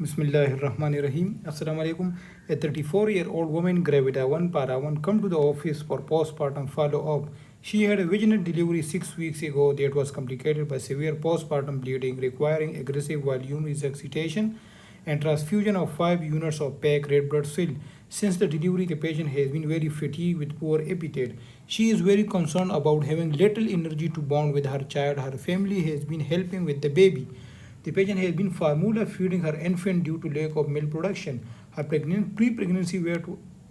Bismillahirrahmanirrahim. Assalamu alaikum. A 34-year-old woman, Gravida 1 Para 1, come to the office for postpartum follow-up. She had a vaginal delivery 6 weeks ago that was complicated by severe postpartum bleeding requiring aggressive volume resuscitation and transfusion of 5 units of packed red blood cell. Since the delivery, the patient has been very fatigued with poor appetite. She is very concerned about having little energy to bond with her child. Her family has been helping with the baby. The patient has been formula feeding her infant due to lack of milk production. Her pre-pregnancy weight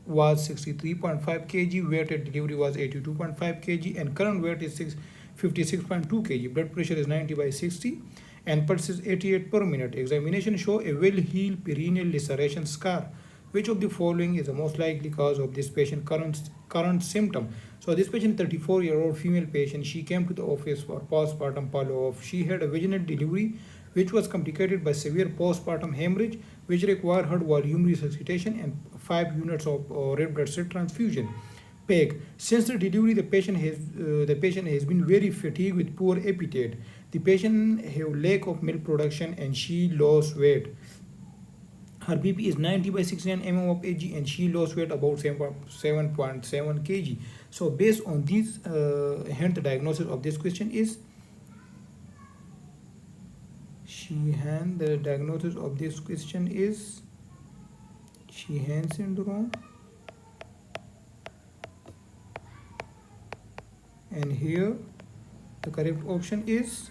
was 63.5 kg, weight at delivery was 82.5 kg, and current weight is 56.2 kg. Blood pressure is 90/60, and pulse is 88 per minute. Examination show a well-healed perineal laceration scar. Which of the following is the most likely cause of this patient current symptom? So this patient, 34-year-old female patient, she came to the office for postpartum follow-up. She had a vaginal delivery which was complicated by severe postpartum hemorrhage, which required her volume resuscitation and 5 units of red blood cell transfusion. PEG. Since the delivery, the patient has been very fatigued with poor appetite. The patient have lack of milk production and she lost weight. Her BP is 90/69 mm of Ag and she lost weight about 7.7 kg. So based on these, hence the diagnosis of this question is Sheehan. The diagnosis of this question is Sheehan syndrome. And here the correct option is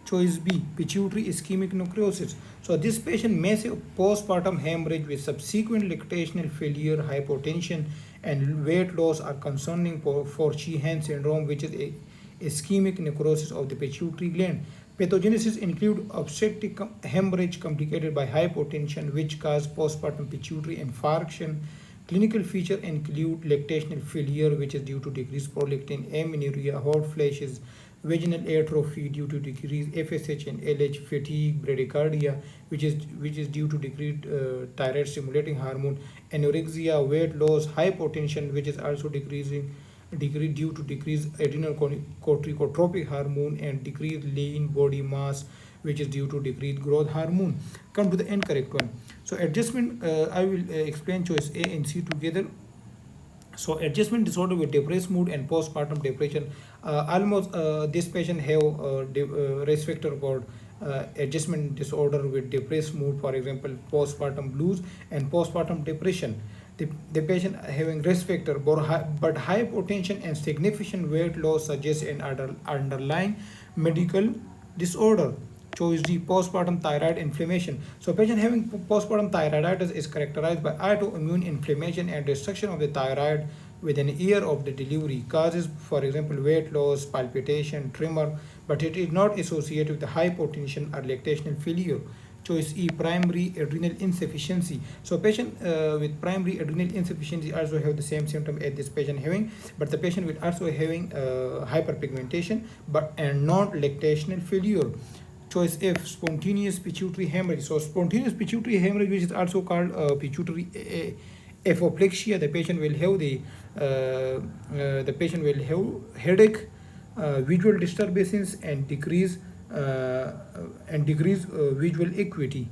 choice B, pituitary ischemic necrosis. So this patient may have postpartum hemorrhage with subsequent lactational failure, hypotension, and weight loss are concerning for Sheehan syndrome, which is a ischemic necrosis of the pituitary gland. Pathogenesis include obstetric hemorrhage complicated by hypotension, which cause postpartum pituitary infarction. Clinical features include lactational failure, which is due to decreased prolactin, amenorrhea, hot flashes, vaginal atrophy due to decreased FSH and LH, fatigue, bradycardia, which is due to decreased thyroid stimulating hormone, anorexia, weight loss, hypotension, which is also decreased due to decreased adrenal corticotropic hormone, and decreased lean body mass, which is due to decreased growth hormone. Come to the incorrect one. So adjustment, I will explain choice A and C together. So adjustment disorder with depressed mood and postpartum depression. Almost this patient have risk factor called adjustment disorder with depressed mood, for example, postpartum blues and postpartum depression. The patient having risk factor, but hypotension and significant weight loss suggests an underlying medical disorder. Choice D, postpartum thyroid inflammation. So patient having postpartum thyroiditis is characterized by autoimmune inflammation and destruction of the thyroid within a year of the delivery. Causes, for example, weight loss, palpitation, tremor, but it is not associated with the hypotension or lactational failure. Choice E, primary adrenal insufficiency. So patient with primary adrenal insufficiency also have the same symptom as this patient having, but the patient will also having hyperpigmentation and non-lactational failure. Choice F, spontaneous pituitary hemorrhage. So spontaneous pituitary hemorrhage, which is also called pituitary apoplexia. The patient will have headache, visual disturbances, and decrease visual acuity.